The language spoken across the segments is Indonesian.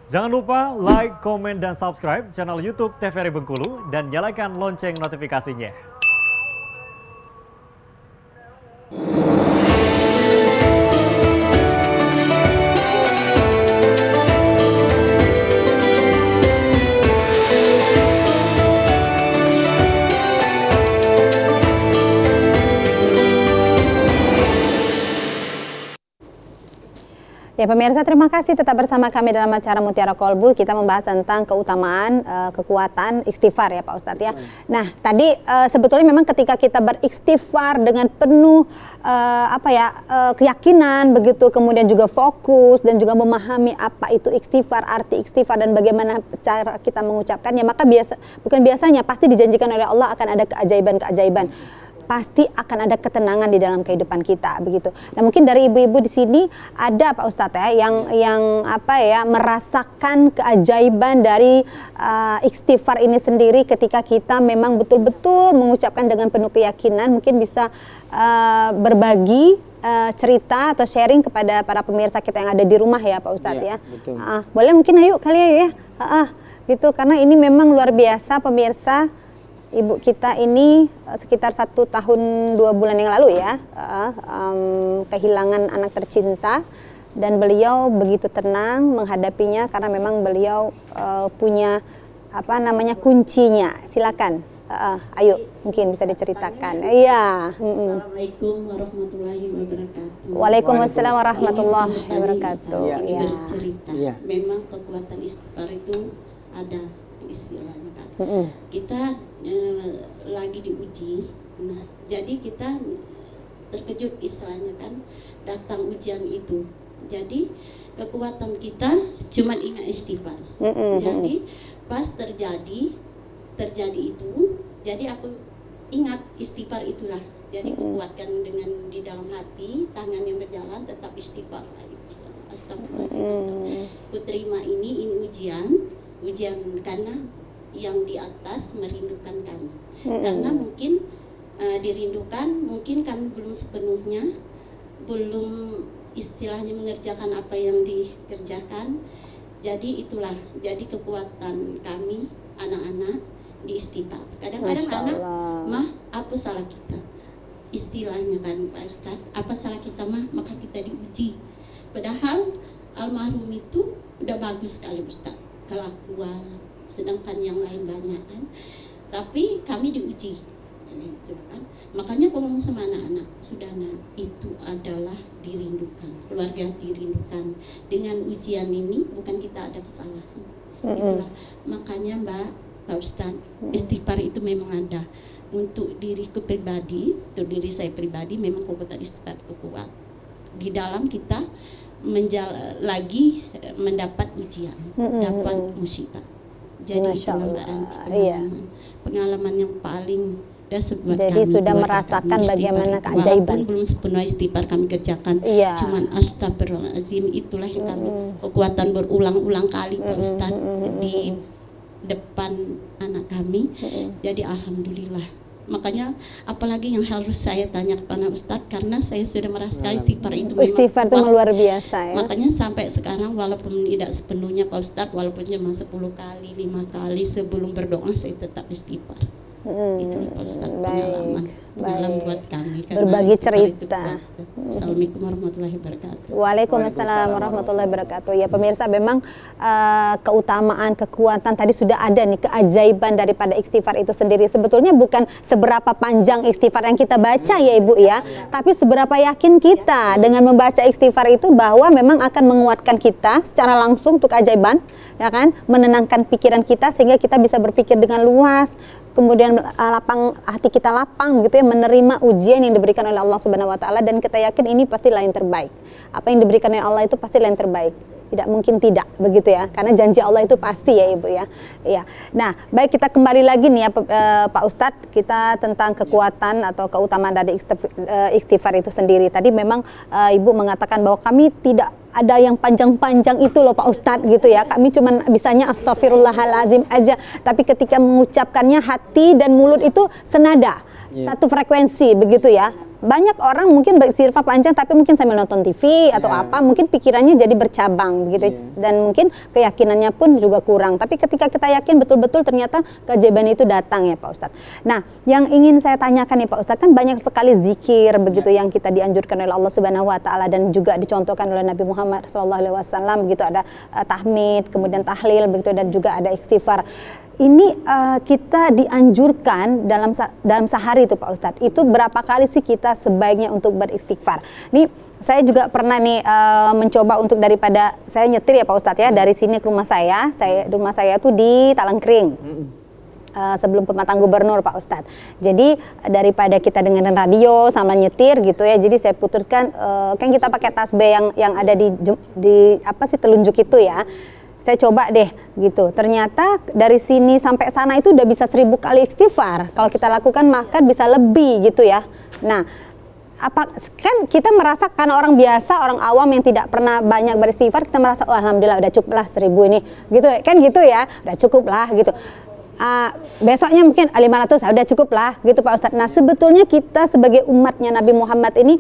Jangan lupa like, komen, dan subscribe channel YouTube TVRI Bengkulu dan nyalakan lonceng notifikasinya. Ya pemirsa, terima kasih tetap bersama kami dalam acara Mutiara Kolbu. Kita membahas tentang keutamaan, kekuatan istighfar ya Pak Ustadz ya. Nah tadi sebetulnya memang ketika kita beristighfar dengan penuh keyakinan begitu, kemudian juga fokus dan juga memahami apa itu istighfar, arti istighfar dan bagaimana cara kita mengucapkannya, maka bukan biasanya pasti dijanjikan oleh Allah akan ada keajaiban-keajaiban. Pasti akan ada ketenangan di dalam kehidupan kita begitu. Nah mungkin dari ibu-ibu di sini ada Pak Ustadz ya yang merasakan keajaiban dari istighfar ini sendiri ketika kita memang betul-betul mengucapkan dengan penuh keyakinan. Mungkin bisa berbagi cerita atau sharing kepada para pemirsa kita yang ada di rumah ya Pak Ustadz ya. Betul. Boleh mungkin ayo kali ya. Gitu karena ini memang luar biasa pemirsa. Ibu kita ini sekitar 1 tahun 2 bulan yang lalu ya kehilangan anak tercinta dan beliau begitu tenang menghadapinya karena memang beliau punya kuncinya. Silakan, ayo mungkin bisa diceritakan. Iya. Assalamualaikum warahmatullahi wabarakatuh. Waalaikumsalam warahmatullahi wabarakatuh. Ini bercerita. Memang kekuatan istighfar itu ada istilahnya kan. Kita lagi diuji, nah jadi kita terkejut istilahnya kan, datang ujian itu, jadi kekuatan kita cuma ingat istighfar. Jadi pas terjadi itu, jadi aku ingat istighfar itulah, jadi kuatkan dengan di dalam hati, tangan yang berjalan tetap istighfar. Astagfirullahaladzim, ku terima ini ujian karena yang di atas merindukan kami. Karena mungkin dirindukan, mungkin kami belum sepenuhnya, belum istilahnya mengerjakan apa yang dikerjakan. Jadi itulah, jadi kekuatan kami anak-anak di istighfar. Kadang-kadang anak, mah apa salah kita? Istilahnya kan Pak Ustadz, apa salah kita mah, maka kita diuji. Padahal almarhum itu udah bagus sekali Ustadz, kelakuan, sedangkan yang lain banyak kan, tapi kami diuji kan? Makanya aku ngomong sama anak-anak, sudah nak, itu adalah dirindukan, keluarga dirindukan. Dengan ujian ini bukan kita ada kesalahan. Itulah makanya Pak Ustadz, istighfar itu memang ada untuk diriku pribadi, untuk diri saya pribadi memang kekuatan istighfar itu kuat. Di dalam kita lagi mendapat ujian, dapat musibah. Jadi itu pengalaman yang paling dasar buat jadi kami. Sudah merasakan bagaimana keajaiban. Walaupun belum sepenuhnya istighfar kami kerjakan, cuman astagfirullahaladzim itulah yang kami kekuatan berulang-ulang kali Pak Ustadz di depan anak kami. Jadi alhamdulillah. Makanya apalagi yang harus saya tanya kepada Ustadz, karena saya sudah merasakan istighfar itu istighfar itu luar biasa ya. Makanya sampai sekarang walaupun tidak sepenuhnya Pak Ustadz, walaupun cuma 10 kali, 5 kali sebelum berdoa saya tetap istighfar. Itu Pak Ustadz pengalaman buat kami. Berbagi cerita. Assalamualaikum warahmatullahi wabarakatuh. Waalaikumsalam warahmatullahi wabarakatuh. Ya pemirsa, memang keutamaan, kekuatan tadi sudah ada nih, keajaiban daripada istighfar itu sendiri. Sebetulnya bukan seberapa panjang istighfar yang kita baca ya Ibu ya, tapi seberapa yakin kita dengan membaca istighfar itu bahwa memang akan menguatkan kita secara langsung untuk keajaiban, ya kan, menenangkan pikiran kita sehingga kita bisa berpikir dengan luas, kemudian hati kita lapang gitu ya, menerima ujian yang diberikan oleh Allah Subhanahu wa taala, dan kita yakin ini pastilah yang terbaik. Apa yang diberikan oleh Allah itu pastilah yang terbaik. Tidak mungkin tidak begitu ya, karena janji Allah itu pasti ya Ibu ya. Iya. Nah, baik, kita kembali lagi nih ya Pak Ustadz, kita tentang kekuatan atau keutamaan dari istighfar itu sendiri. Tadi memang Ibu mengatakan bahwa kami tidak ada yang panjang-panjang itu loh Pak Ustadz gitu ya. Kami cuman bisanya astagfirullahaladzim aja, tapi ketika mengucapkannya hati dan mulut itu senada, satu frekuensi begitu ya. banyak orang mungkin beristighfar panjang tapi mungkin sambil nonton TV atau apa, mungkin pikirannya jadi bercabang begitu, dan mungkin keyakinannya pun juga kurang. Tapi ketika kita yakin betul-betul ternyata keajaiban itu datang ya Pak Ustadz. Nah, yang ingin saya tanyakan nih Pak Ustadz, kan banyak sekali zikir begitu yang kita dianjurkan oleh Allah Subhanahu wa taala dan juga dicontohkan oleh Nabi Muhammad SAW begitu, ada tahmid, kemudian tahlil begitu, dan juga ada istighfar. Ini kita dianjurkan dalam sehari itu Pak Ustadz, itu berapa kali sih kita sebaiknya untuk beristighfar? Nih saya juga pernah nih mencoba untuk, daripada saya nyetir ya Pak Ustadz ya, dari sini ke rumah saya tuh di Talangkring. Sebelum pematang gubernur Pak Ustadz. Jadi daripada kita dengerin radio sama nyetir gitu ya, jadi saya putuskan kan kita pakai tasbih yang ada di apa sih, telunjuk itu ya. Saya coba deh gitu. Ternyata dari sini sampai sana itu udah bisa 1000 kali istighfar. Kalau kita lakukan maka bisa lebih gitu ya. Nah, kan kita merasa karena orang biasa, orang awam yang tidak pernah banyak beristighfar, kita merasa oh, alhamdulillah udah cukup lah 1000 ini. Gitu kan, gitu ya. Udah cukup lah gitu. Besoknya mungkin 500 udah cukup lah gitu Pak Ustadz. Nah, sebetulnya kita sebagai umatnya Nabi Muhammad ini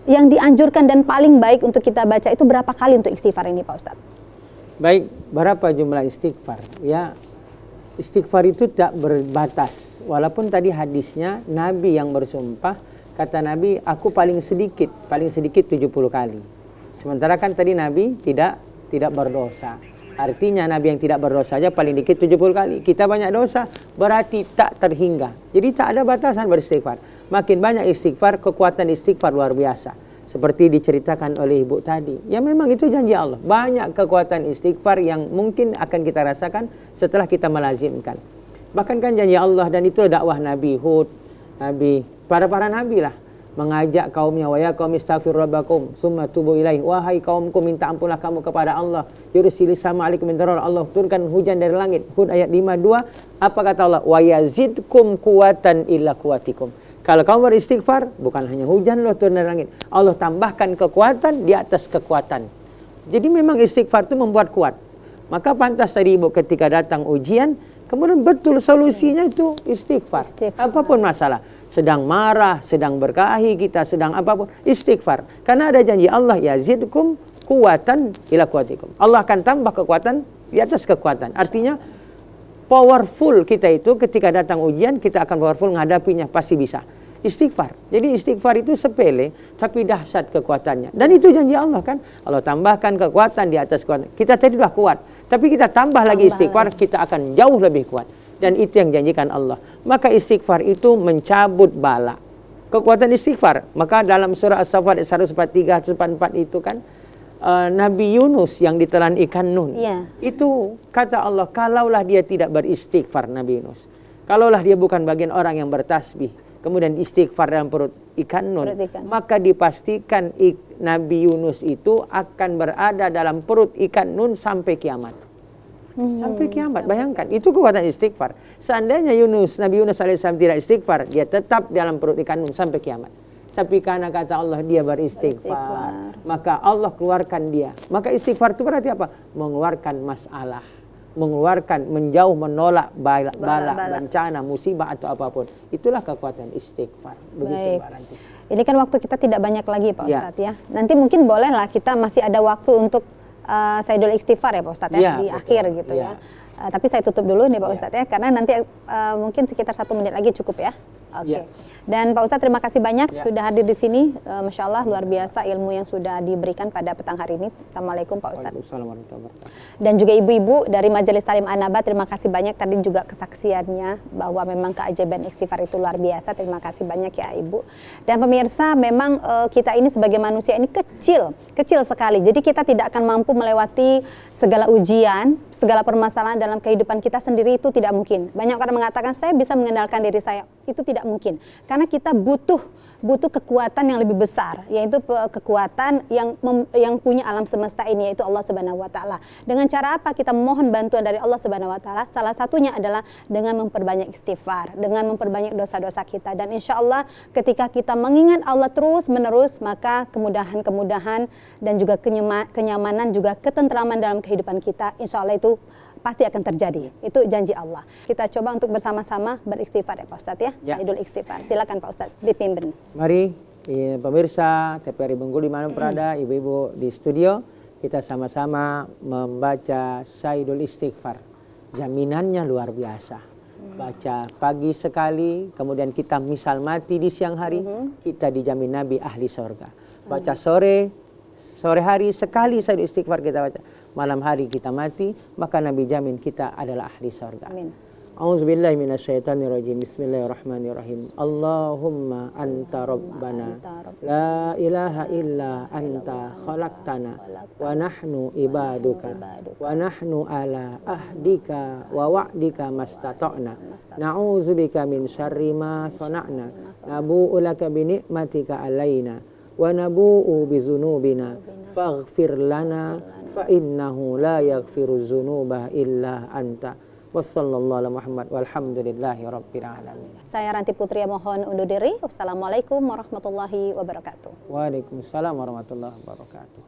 yang dianjurkan dan paling baik untuk kita baca itu berapa kali untuk istighfar ini Pak Ustadz? Baik, berapa jumlah istighfar? Ya, istighfar itu tak berbatas. Walaupun tadi hadisnya Nabi yang bersumpah, kata Nabi, aku paling sedikit 70 kali. Sementara kan tadi Nabi tidak berdosa. Artinya Nabi yang tidak berdosa saja paling dikit 70 kali. Kita banyak dosa, berarti tak terhingga. Jadi tak ada batasan beristighfar. Makin banyak istighfar, kekuatan istighfar luar biasa. Seperti diceritakan oleh Ibu tadi. Ya memang itu janji Allah. Banyak kekuatan istighfar yang mungkin akan kita rasakan setelah kita melazimkan. Bahkan kan janji Allah, dan itu dakwah Nabi Hud, para nabi lah. Mengajak kaumnya, wa ya qaum istaghfiru rabbakum tsumma tubu ilaihi. Wahai kaumku, minta ampunlah kamu kepada Allah. Yursilis sama alaikum min darar. Allah turunkan hujan dari langit. Hud ayat 52. Apa kata Allah? Wa yazidkum quwatan illa quwatikum. Kalau kamu beristighfar, bukan hanya hujan loh turun dari langit. Allah tambahkan kekuatan di atas kekuatan. Jadi memang istighfar itu membuat kuat. Maka pantas tadi Ibu ketika datang ujian, kemudian betul solusinya itu istighfar. Apapun masalah. Sedang marah, sedang berkelahi kita, sedang apapun. Istighfar. Karena ada janji Allah, yazidkum quwatan ila quwatikum. Allah akan tambah kekuatan di atas kekuatan. Artinya, powerful kita itu ketika datang ujian, kita akan powerful menghadapinya, pasti bisa. Istighfar. Jadi istighfar itu sepele, tapi dahsyat kekuatannya. Dan itu janji Allah kan. Allah tambahkan kekuatan di atas kekuatan. Kita tadi sudah kuat, tapi kita tambah lagi istighfar, kita akan jauh lebih kuat. Dan itu yang janjikan Allah. Maka istighfar itu mencabut bala. Kekuatan istighfar. Maka dalam surah As-Saffat 143, 144 itu kan, Nabi Yunus yang ditelan ikan Nun. Itu kata Allah, kalaulah dia tidak beristighfar, Nabi Yunus, kalaulah dia bukan bagian orang yang bertasbih, kemudian istighfar dalam perut ikan Nun, maka dipastikan Nabi Yunus itu akan berada dalam perut ikan Nun sampai kiamat. Sampai kiamat, bayangkan, itu kekuatan istighfar. Seandainya Nabi Yunus alaihissalam tidak istighfar, dia tetap dalam perut ikan Nun sampai kiamat. Tapi karena kata Allah dia beristighfar, maka Allah keluarkan dia. Maka istighfar itu berarti apa? Mengeluarkan masalah, menjauh, menolak bala, bencana, musibah atau apapun. Itulah kekuatan istighfar. Begitu Mbak Ranti. Ini kan waktu kita tidak banyak lagi Pak Ustadz ya. Nanti mungkin bolehlah kita masih ada waktu untuk Sayyidul Istighfar ya Pak Ustadz ya, di akhir gitu ya. Tapi saya tutup dulu nih Pak Ustadz ya, karena nanti mungkin sekitar 1 menit lagi cukup ya. Oke. Dan Pak Ustadz terima kasih banyak sudah hadir di sini. Masya Allah luar biasa ilmu yang sudah diberikan pada petang hari ini. Assalamualaikum Pak Ustadz. Dan juga ibu-ibu dari Majelis Talim An-Naba, terima kasih banyak tadi juga kesaksiannya bahwa memang keajaiban istighfar itu luar biasa. Terima kasih banyak ya Ibu. Dan pemirsa, memang kita ini sebagai manusia ini kecil sekali. Jadi kita tidak akan mampu melewati segala ujian, segala permasalahan dalam kehidupan kita sendiri, itu tidak mungkin. Banyak orang mengatakan saya bisa mengendalikan diri saya. Itu tidak mungkin. Karena kita butuh kekuatan yang lebih besar, yaitu kekuatan yang punya alam semesta ini, yaitu Allah Subhanahu wa taala. Dengan cara apa kita memohon bantuan dari Allah Subhanahu wa taala? Salah satunya adalah dengan memperbanyak istighfar, dengan memperbanyak dosa-dosa kita, dan insya Allah ketika kita mengingat Allah terus-menerus, maka kemudahan-kemudahan dan juga kenyamanan, juga ketentraman dalam kehidupan kita, insya Allah itu pasti akan terjadi. Itu janji Allah. Kita coba untuk bersama-sama beristighfar ya Pak Ustadz ya. Sayyidul Istighfar. Silakan Pak Ustadz dipimpin. Mari pemirsa TVRI Bengkulu dimanapun berada, ibu-ibu di studio, kita sama-sama membaca Sayyidul Istighfar. Jaminannya luar biasa. Baca pagi sekali, kemudian kita misal mati di siang hari, kita dijamin Nabi ahli sorga. Baca sore hari sekali Sayyidul Istighfar kita baca. Malam hari kita mati, maka Nabi jamin kita adalah ahli sorga. Amin. A'udzubillahi minasyaitonirrajim. Bismillahirrahmanirrahim. Allahumma anta rabbana la ilaha illa anta khalaqtana wa nahnu ibaduka wa nahnu ala ahdika wa wa'dika mastata'na na'udzubika min syarri ma sana'na nabu'u laka bi ni'matika alaina wa nabu'u bi dzunubina faghfir lana fa innahu la yaghfiru dzunuba illa anta. Wassallallahu ala Muhammad walhamdulillahi rabbil alamin. Saya Ranti Putri mohon undur diri. Wassalamualaikum warahmatullahi wabarakatuh. Waalaikumsalam warahmatullahi wabarakatuh.